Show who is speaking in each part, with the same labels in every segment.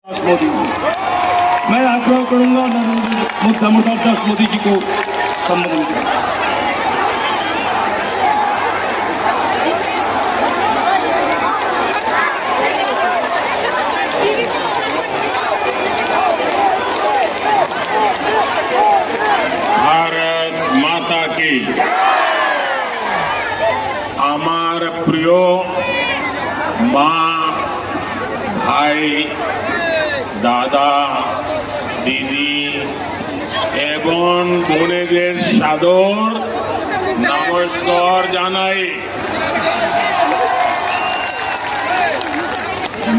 Speaker 1: मोदी जी, मैं आग्रह करूंगा नरेंद्र दामोदर दास मोदी जी को संबोधन करें।
Speaker 2: भारत माता की আমার প্রিয় মা ভাই দাদা দিদি এবং বোনেদের সাদর নমস্কার জানাই।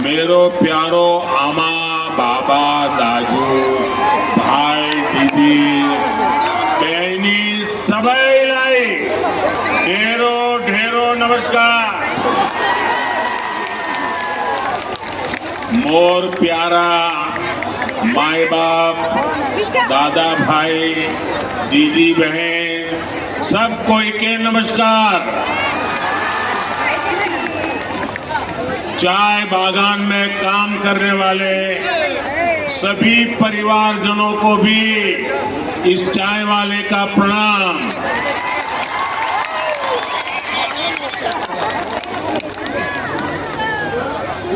Speaker 2: मेरो प्यारो आमा बाबा दादू भाई दीदी बहनी सबैलाई ढेरों ढेरों नमस्कार। मोर प्यारा माई बाप दादा भाई दीदी बहन सब कोई के नमस्कार। चाय बागान में काम करने वाले सभी परिवारजनों को भी इस चाय वाले का प्रणाम।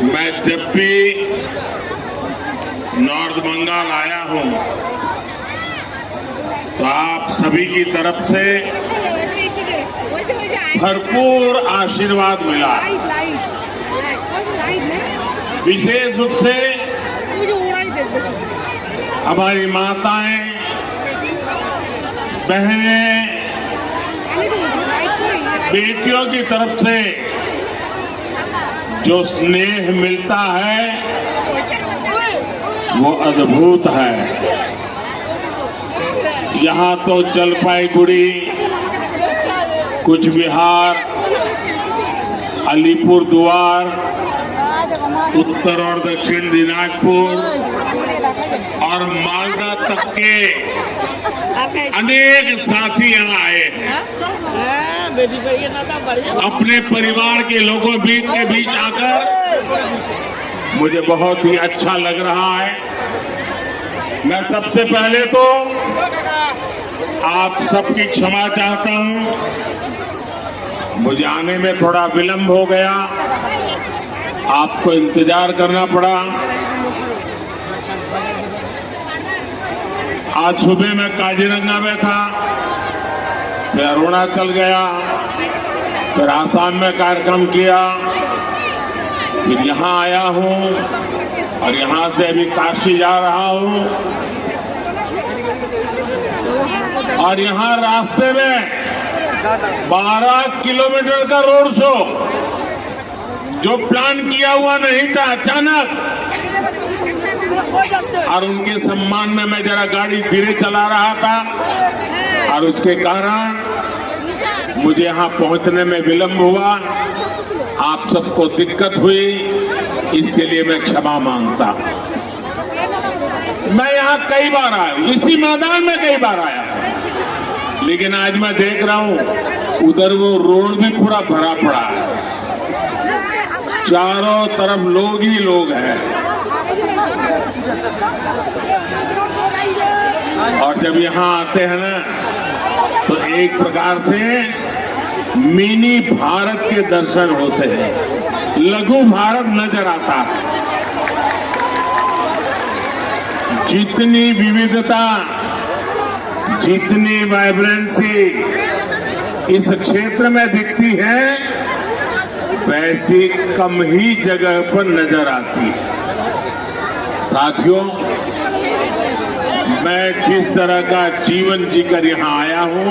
Speaker 2: मैं जब भी नॉर्थ बंगाल आया हूं तो आप सभी की तरफ से भरपूर आशीर्वाद मिला। विशेष रूप से हमारी माताएं बहनें बेटियों की तरफ से जो स्नेह मिलता है वो अद्भुत है। यहाँ तो जलपाईगुड़ी, कुछ बिहार, अलीपुर द्वार, उत्तर और दक्षिण दिनाजपुर और मालदा तक के अनेक साथी यहाँ आए हैं। अपने परिवार के लोगों के बीच आकर मुझे बहुत ही अच्छा लग रहा है। मैं सबसे पहले तो आप सबकी क्षमा चाहता हूं, मुझे आने में थोड़ा विलंब हो गया, आपको इंतजार करना पड़ा। आज सुबह मैं काजीरंगा में था, फिर अरुणाचल गया, फिर आसाम में कार्यक्रम किया, फिर यहाँ आया हूँ और यहाँ से अभी काशी जा रहा हूँ। और यहाँ रास्ते में 12 किलोमीटर का रोड शो जो प्लान किया हुआ नहीं था, अचानक, और उनके सम्मान में मैं जरा गाड़ी धीरे चला रहा था और उसके कारण मुझे यहाँ पहुँचने में विलंब हुआ। आप सबको दिक्कत हुई, इसके लिए मैं क्षमा मांगता। मैं यहाँ कई बार आया, इसी मैदान में कई बार आया, लेकिन आज मैं देख रहा हूँ उधर वो रोड भी पूरा भरा पड़ा है, चारों तरफ लोग ही लोग हैं। और जब यहाँ आते हैं ना तो एक प्रकार से मिनी भारत के दर्शन होते हैं, लघु भारत नजर आता है। जितनी विविधता, जितनी वाइब्रेंसी इस क्षेत्र में दिखती है, वैसी कम ही जगह पर नजर आती है। साथियों, मैं जिस तरह का जीवन जीकर यहाँ आया हूँ,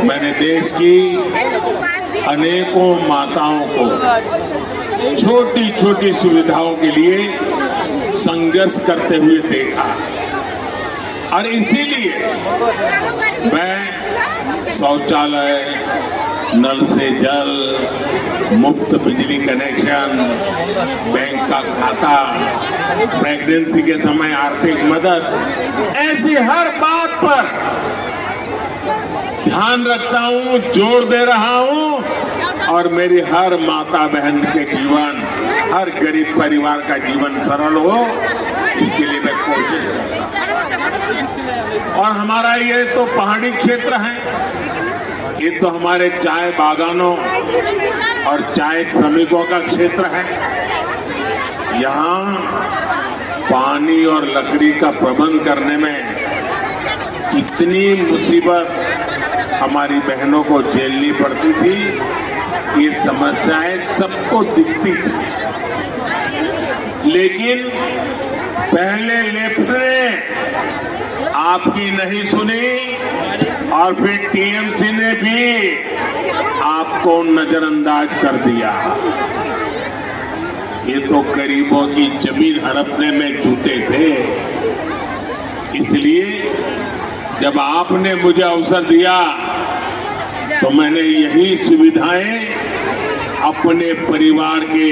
Speaker 2: मैंने देश की अनेकों माताओं को छोटी छोटी सुविधाओं के लिए संघर्ष करते हुए देखा, और इसीलिए मैं शौचालय, नल से जल, मुफ्त बिजली कनेक्शन, बैंक का खाता, प्रेगनेंसी के समय आर्थिक मदद, ऐसी हर बात पर ध्यान रखता हूं, जोर दे रहा हूं, और मेरी हर माता बहन के जीवन हर गरीब परिवार का जीवन सरल हो, इसके लिए मैं कोशिश करता। और हमारा ये तो पहाड़ी क्षेत्र है, ये तो हमारे चाय बागानों और चाय श्रमिकों का क्षेत्र है। यहाँ पानी और लकड़ी का प्रबंध करने में कितनी मुसीबत हमारी बहनों को झेलनी पड़ती थी, ये समस्याएं सबको दिखती थी। लेकिन पहले लेफ्ट ने आपकी नहीं सुनी और फिर टीएमसी ने भी आपको नजरअंदाज कर दिया। ये तो गरीबों की जमीन हड़पने में जुटे थे। इसलिए जब आपने मुझे अवसर दिया तो मैंने यही सुविधाएं अपने परिवार के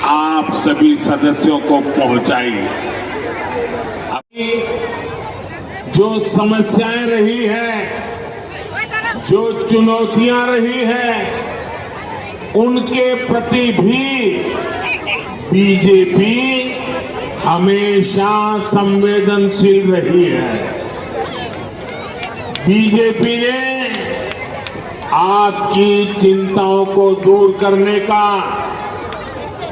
Speaker 2: आप सभी सदस्यों को पहुंचाई। अभी जो समस्याएं रही है, जो चुनौतियां रही है, उनके प्रति भी बीजेपी हमेशा संवेदनशील रही है। बीजेपी ने आपकी चिंताओं को दूर करने का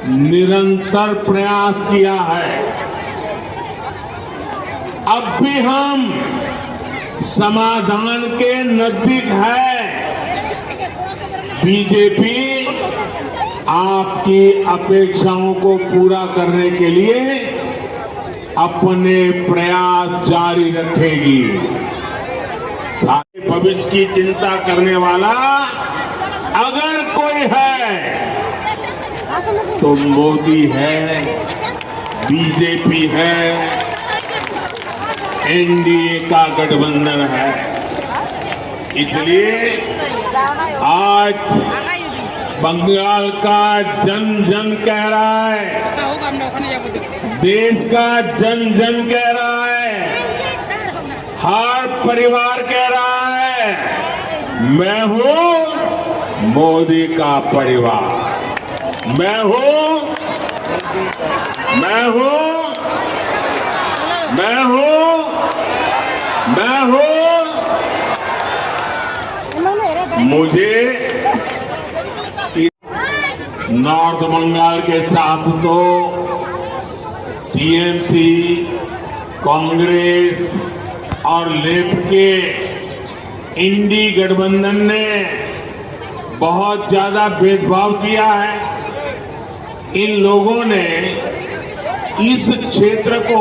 Speaker 2: निरंतर प्रयास किया है। अब भी हम समाधान के नजदीक है। बीजेपी आपकी अपेक्षाओं को पूरा करने के लिए अपने प्रयास जारी रखेगी। भविष्य की चिंता करने वाला अगर कोई है तो मोदी है, बीजेपी है, एनडीए का गठबंधन है। इसलिए आज बंगाल का जन जन कह रहा है, देश का जन जन कह रहा है, हर परिवार कह रहा है, मैं हूं मोदी का परिवार, मैं हूं, मैं हूं, मैं हूं, मैं हूं। मुझे नॉर्थ बंगाल के साथ तो टीएमसी, कांग्रेस और लेफ्ट के इंडी गठबंधन ने बहुत ज्यादा भेदभाव किया है। इन लोगों ने इस क्षेत्र को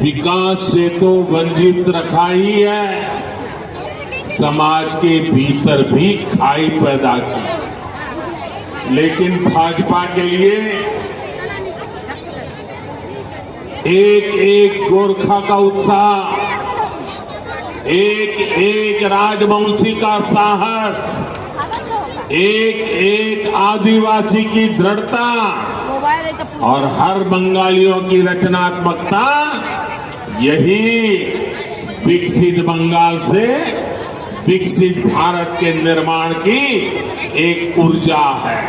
Speaker 2: विकास से तो वंचित रखा ही है, समाज के भीतर भी खाई पैदा की। लेकिन भाजपा के लिए एक एक गोरखा का उत्साह, एक एक राजवंशी का साहस, एक एक आदिवासी की दृढ़ता और हर बंगालियों की रचनात्मकता, यही विकसित बंगाल से विकसित भारत के निर्माण की एक ऊर्जा है।